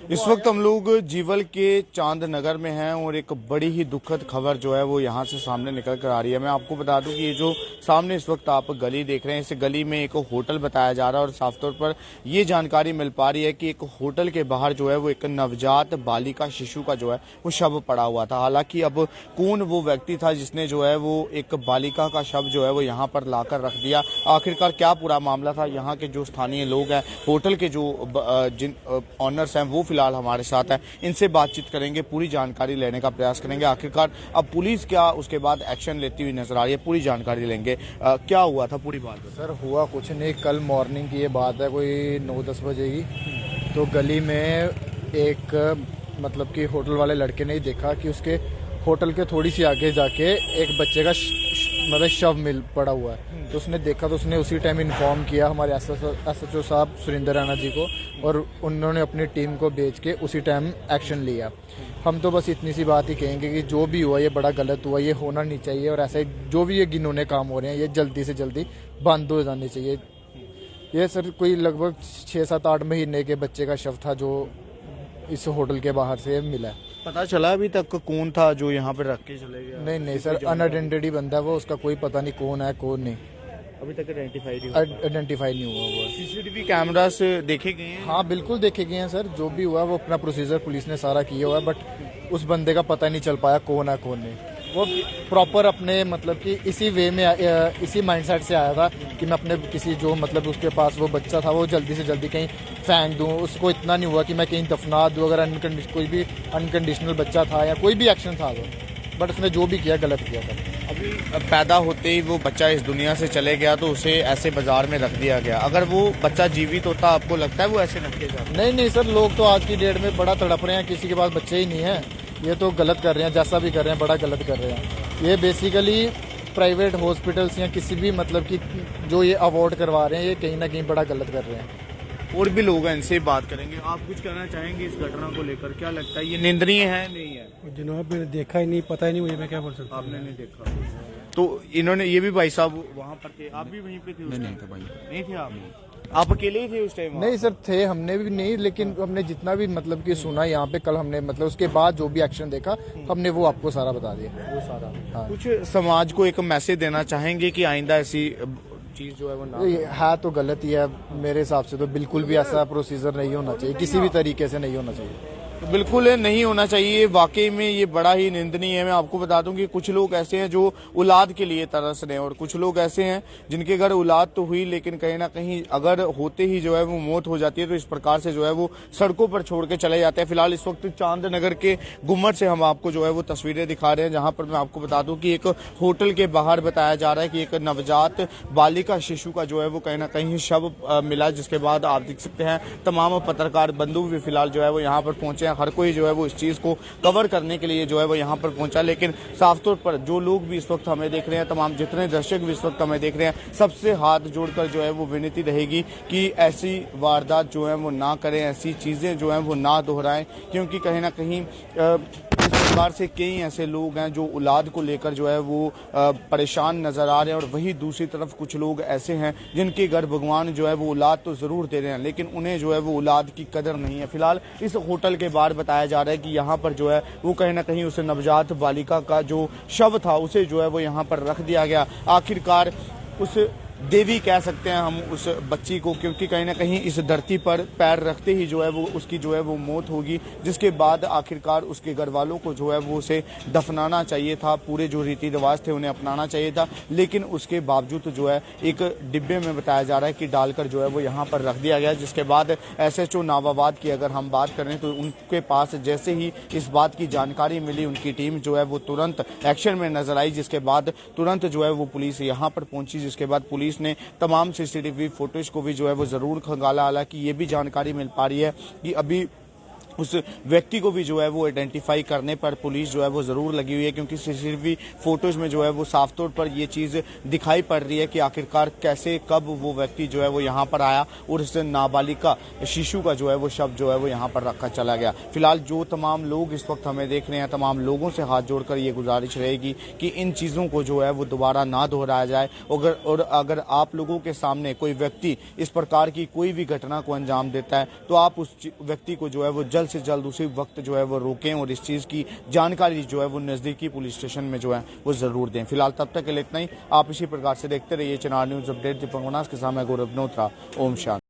इस वक्त हम लोग जीवल के चांद नगर में हैं और एक बड़ी ही दुखद खबर जो है वो यहाँ से सामने निकल कर आ रही है। मैं आपको बता दूं कि ये जो सामने इस वक्त आप गली देख रहे हैं, इस गली में एक होटल बताया जा रहा है और साफ तौर पर ये जानकारी मिल पा रही है कि एक होटल के बाहर जो है वो एक नवजात बालिका शिशु का जो है वो शव पड़ा हुआ था। हालांकि अब कौन वो व्यक्ति था जिसने जो है वो एक बालिका का शव जो है वो यहाँ पर लाकर रख दिया, आखिरकार क्या पूरा मामला था, यहाँ के जो स्थानीय लोग हैं, होटल के जो जिन ऑनर्स हैं वो फिलहाल हमारे साथ हैं, इनसे बातचीत करेंगे, पूरी जानकारी लेने का प्रयास करेंगे। आखिरकार अब पुलिस क्या उसके बाद एक्शन लेती हुई नजर आ रही है, पूरी जानकारी लेंगे। क्या हुआ था पूरी बात? सर हुआ कुछ नहीं, कल मॉर्निंग की ये बात है, कोई 9-10 बजे की। तो गली में एक मतलब कि होटल वाले लड़के ने ही देखा कि उसके होटल के थोड़ी सी आगे जाके एक बच्चे का मतलब शव मिल पड़ा हुआ है। तो उसने देखा तो उसने उसी टाइम इन्फॉर्म किया हमारे एसएचओ साहब सुरेंद्र राणा जी को, और उन्होंने अपनी टीम को भेज के उसी टाइम एक्शन लिया। हम तो बस इतनी सी बात ही कहेंगे कि जो भी हुआ ये बड़ा गलत हुआ, ये होना नहीं चाहिए, और ऐसे जो भी ये घिनौने काम हो रहे हैं ये जल्दी से जल्दी बंद हो जाने चाहिए। ये सर कोई लगभग 6-7-8 महीने के बच्चे का शव था जो इस होटल के बाहर से मिला। पता चला अभी तक कौन था जो यहाँ पर रख के चले गया? नहीं सर, अनआइडेंटिटी ही बंदा है वो, उसका कोई पता नहीं कौन है कौन नहीं, अभी तक आइडेंटिफाई नहीं हुआ हुआ। सीसीटीवी कैमरास देखे गए हैं? हाँ बिल्कुल देखे गए हैं सर, जो भी हुआ वो अपना प्रोसीजर पुलिस ने सारा किया हुआ है, बट उस बंदे का पता नहीं चल पाया कौन है कौन नहीं। वो प्रॉपर अपने मतलब कि इसी वे में इसी माइंडसेट से आया था कि मैं अपने किसी जो मतलब उसके पास वो बच्चा था वो जल्दी से जल्दी कहीं फेंक दूं। उसको इतना नहीं हुआ कि मैं कहीं दफना दूं, अगर कोई भी अनकंडीशनल बच्चा था या कोई भी एक्शन था तो, बट उसने जो भी किया गलत किया था। अभी पैदा होते ही वो बच्चा इस दुनिया से चले गया तो उसे ऐसे बाजार में रख दिया गया। अगर वो बच्चा जीवित होता आपको लगता है वो ऐसे रखे जाते? नहीं सर, लोग तो आज की डेट में बड़ा तड़प रहे हैं, किसी के पास बच्चे ही नहीं है। ये तो गलत कर रहे हैं, जैसा भी कर रहे हैं बड़ा गलत कर रहे हैं। ये बेसिकली प्राइवेट हॉस्पिटल्स या किसी भी मतलब कि जो ये अवॉर्ड करवा रहे हैं ये कहीं ना कहीं बड़ा गलत कर रहे हैं। और भी लोग हैं, इनसे बात करेंगे। आप कुछ कहना चाहेंगे इस घटना को लेकर? क्या लगता है ये निंदनीय है नहीं है? जनाब मैंने देखा ही नहीं, पता ही नहीं मुझे, मैं क्या बोल सकता हूँ। आपने नहीं देखा तो इन्होंने ये भी भाई साहब वहाँ पर थे, आप भी वहीं पे थे? नहीं था भाई, नहीं थे आप अकेले ही थे उस टाइम? नहीं सर थे, हमने भी नहीं, लेकिन हमने जितना भी मतलब कि सुना यहाँ पे कल हमने मतलब उसके बाद जो भी एक्शन देखा हमने वो आपको सारा बता दिया वो सारा। हाँ। कुछ समाज को एक मैसेज देना चाहेंगे कि आइंदा ऐसी चीज जो है वो ना है तो गलत ही है मेरे हिसाब से, तो बिल्कुल भी ऐसा प्रोसीजर नहीं होना चाहिए, किसी भी तरीके से नहीं होना चाहिए। तो बिल्कुल नहीं होना चाहिए, वाकई में ये बड़ा ही निंदनीय है। मैं आपको बता दूं कि कुछ लोग ऐसे हैं जो औलाद के लिए तरस रहे हैं और कुछ लोग ऐसे हैं जिनके घर औलाद तो हुई लेकिन कहीं ना कहीं अगर होते ही जो है वो मौत हो जाती है तो इस प्रकार से जो है वो सड़कों पर छोड़ के चले जाते हैं। फिलहाल इस वक्त चांद नगर के गुम्मट से हम आपको जो है वो तस्वीरें दिखा रहे हैं, जहां पर मैं आपको बता दूं कि एक होटल के बाहर बताया जा रहा है कि एक नवजात बालिका शिशु का जो है वो कहीं ना कहीं शव मिला, जिसके बाद आप देख सकते हैं तमाम पत्रकार बंधु भी फिलहाल जो है वो यहाँ पर पहुंचे। हर कोई जो है वो इस चीज को कवर करने के लिए जो है वो यहाँ पर पहुंचा, लेकिन साफ तौर पर जो लोग भी इस वक्त हमें देख रहे हैं, तमाम जितने दर्शक भी इस वक्त हमें देख रहे हैं, सबसे हाथ जोड़कर जो है वो विनती रहेगी कि ऐसी वारदात जो है वो ना करें, ऐसी चीजें जो है वो ना दोहराएं, क्योंकि कहीं ना कहीं इस प्रकार से कई ऐसे लोग हैं जो औलाद को लेकर जो है वो परेशान नजर आ रहे हैं, और वही दूसरी तरफ कुछ लोग ऐसे हैं जिनके घर भगवान जो है वो औलाद तो जरूर दे रहे हैं लेकिन उन्हें जो है वो औलाद की कदर नहीं है। फिलहाल इस होटल के बाहर बताया जा रहा है कि यहाँ पर जो है वो कहीं ना कहीं उस नवजात बालिका का जो शव था उसे जो है वो यहाँ पर रख दिया गया। आखिरकार उस देवी कह सकते हैं हम उस बच्ची को, क्योंकि कहीं ना कहीं इस धरती पर पैर रखते ही जो है वो उसकी जो है वो मौत होगी, जिसके बाद आखिरकार उसके घर वालों को जो है वो उसे दफनाना चाहिए था, पूरे जो रीति रिवाज थे उन्हें अपनाना चाहिए था, लेकिन उसके बावजूद जो है एक डिब्बे में बताया जा रहा है कि डालकर जो है वो यहाँ पर रख दिया गया। जिसके बाद एसएचओ नावाबाद की अगर हम बात करें तो उनके पास जैसे ही इस बात की जानकारी मिली उनकी टीम जो है वो तुरंत एक्शन में नजर आई, जिसके बाद तुरंत जो है वो पुलिस यहाँ पर पहुंची, जिसके बाद पुलिस ने तमाम सीसीटीवी फुटेज को भी जो है वो जरूर खंगाला। हालांकि ये भी जानकारी मिल पा रही है कि अभी उस व्यक्ति को भी जो है वो आइडेंटिफाई करने पर पुलिस जो है वो जरूर लगी हुई है, क्योंकि सीसीटीवी फोटोज में जो है वो साफ तौर पर ये चीज दिखाई पड़ रही है कि आखिरकार कैसे कब वो व्यक्ति जो है वो यहाँ पर आया और इस नाबालिका शिशु का जो है वो शव जो है वो यहाँ पर रखा चला गया। फिलहाल जो तमाम लोग इस वक्त हमें देख रहे हैं, तमाम लोगों से हाथ जोड़कर ये गुजारिश रहेगी कि इन चीजों को जो है वो दोबारा ना दोहराया जाए, और अगर आप लोगों के सामने कोई व्यक्ति इस प्रकार की कोई भी घटना को अंजाम देता है तो आप उस व्यक्ति को जो है वो जल्द से जल्द उसी वक्त जो है वो रोकें और इस चीज़ की जानकारी जो है वो नज़दीकी पुलिस स्टेशन में जो है वो ज़रूर दें। फिलहाल तब तक के लिए इतना ही। आप इसी प्रकार से देखते रहिए चिनार न्यूज़ अपडेट। दीपक मनास के सामने गौरव नोत्रा। ओम शांति।